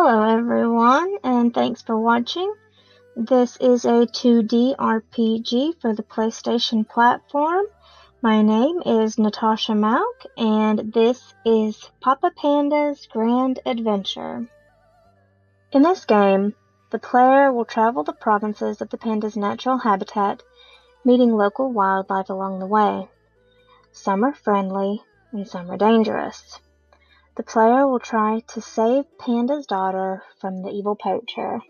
Hello everyone, and thanks for watching. This is a 2D RPG for the PlayStation platform. My name is Natasha Mauk, and this is Papa Panda's Grand Adventure. In this game, the player will travel the provinces of the panda's natural habitat, meeting local wildlife along the way. Some are friendly, and some are dangerous. The player will try to save Panda's daughter from the evil poacher.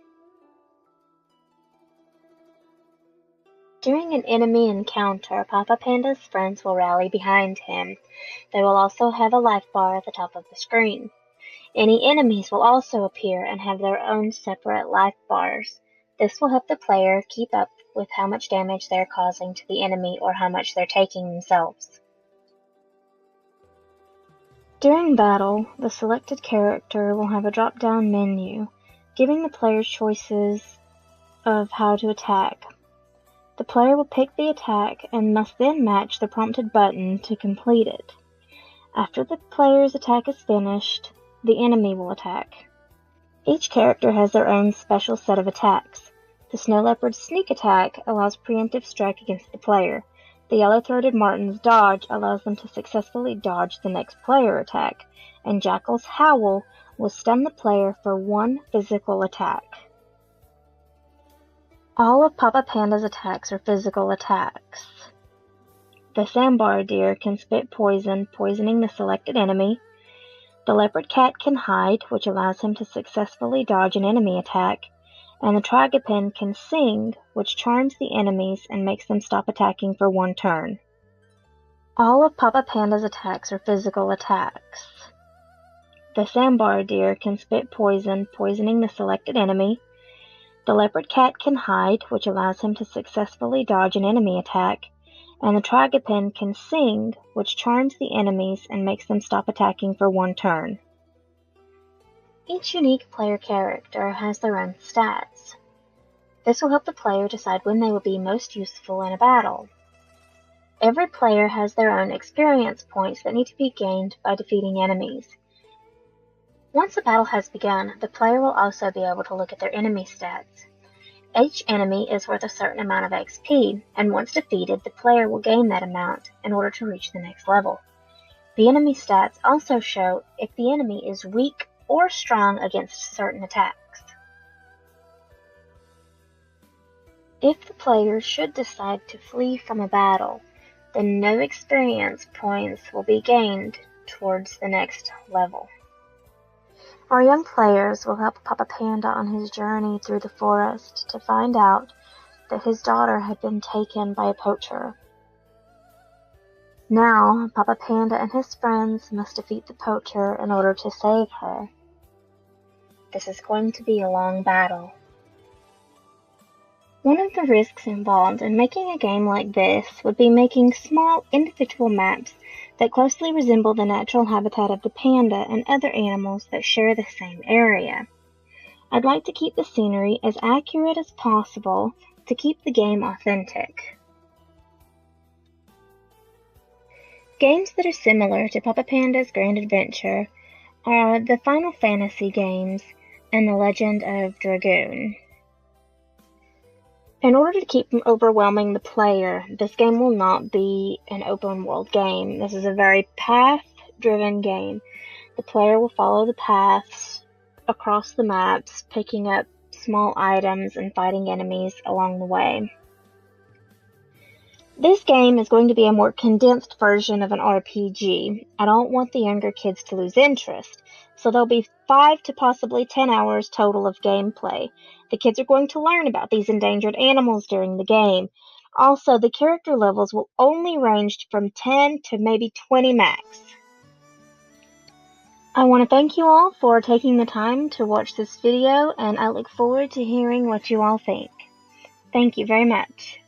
During an enemy encounter, Papa Panda's friends will rally behind him. They will also have a life bar at the top of the screen. Any enemies will also appear and have their own separate life bars. This will help the player keep up with how much damage they're causing to the enemy or how much they're taking themselves. During battle, the selected character will have a drop-down menu, giving the player choices of how to attack. The player will pick the attack and must then match the prompted button to complete it. After the player's attack is finished, the enemy will attack. Each character has their own special set of attacks. The Snow Leopard's sneak attack allows preemptive strike against the player. The Yellow-throated Marten's dodge allows them to successfully dodge the next player attack, and Jackal's howl will stun the player for one physical attack. All of Papa Panda's attacks are physical attacks. The sandbar deer can spit poison, poisoning the selected enemy. The leopard cat can hide, which allows him to successfully dodge an enemy attack. And the tragopan can sing, which charms the enemies and makes them stop attacking for one turn. All of Papa Panda's attacks are physical attacks. The sandbar deer can spit poison, poisoning the selected enemy. The leopard cat can hide, which allows him to successfully dodge an enemy attack. And the tragopan can sing, which charms the enemies and makes them stop attacking for one turn. Each unique player character has their own stats. This will help the player decide when they will be most useful in a battle. Every player has their own experience points that need to be gained by defeating enemies. Once a battle has begun, the player will also be able to look at their enemy stats. Each enemy is worth a certain amount of XP, and once defeated, the player will gain that amount in order to reach the next level. The enemy stats also show if the enemy is weak or strong against certain attacks. If the player should decide to flee from a battle, then no experience points will be gained towards the next level. Our young players will help Papa Panda on his journey through the forest to find out that his daughter had been taken by a poacher. Now, Papa Panda and his friends must defeat the poacher in order to save her. This is going to be a long battle. One of the risks involved in making a game like this would be making small individual maps that closely resemble the natural habitat of the panda and other animals that share the same area. I'd like to keep the scenery as accurate as possible to keep the game authentic. Games that are similar to Papa Panda's Grand Adventure are the Final Fantasy games and The Legend of Dragoon. In order to keep from overwhelming the player, this game will not be an open world game. This is a very path-driven game. The player will follow the paths across the maps, picking up small items and fighting enemies along the way. This game is going to be a more condensed version of an RPG. I don't want the younger kids to lose interest, so there'll be 5 to possibly 10 hours total of gameplay. The kids are going to learn about these endangered animals during the game. Also, the character levels will only range from 10 to maybe 20 max. I want to thank you all for taking the time to watch this video, and I look forward to hearing what you all think. Thank you very much.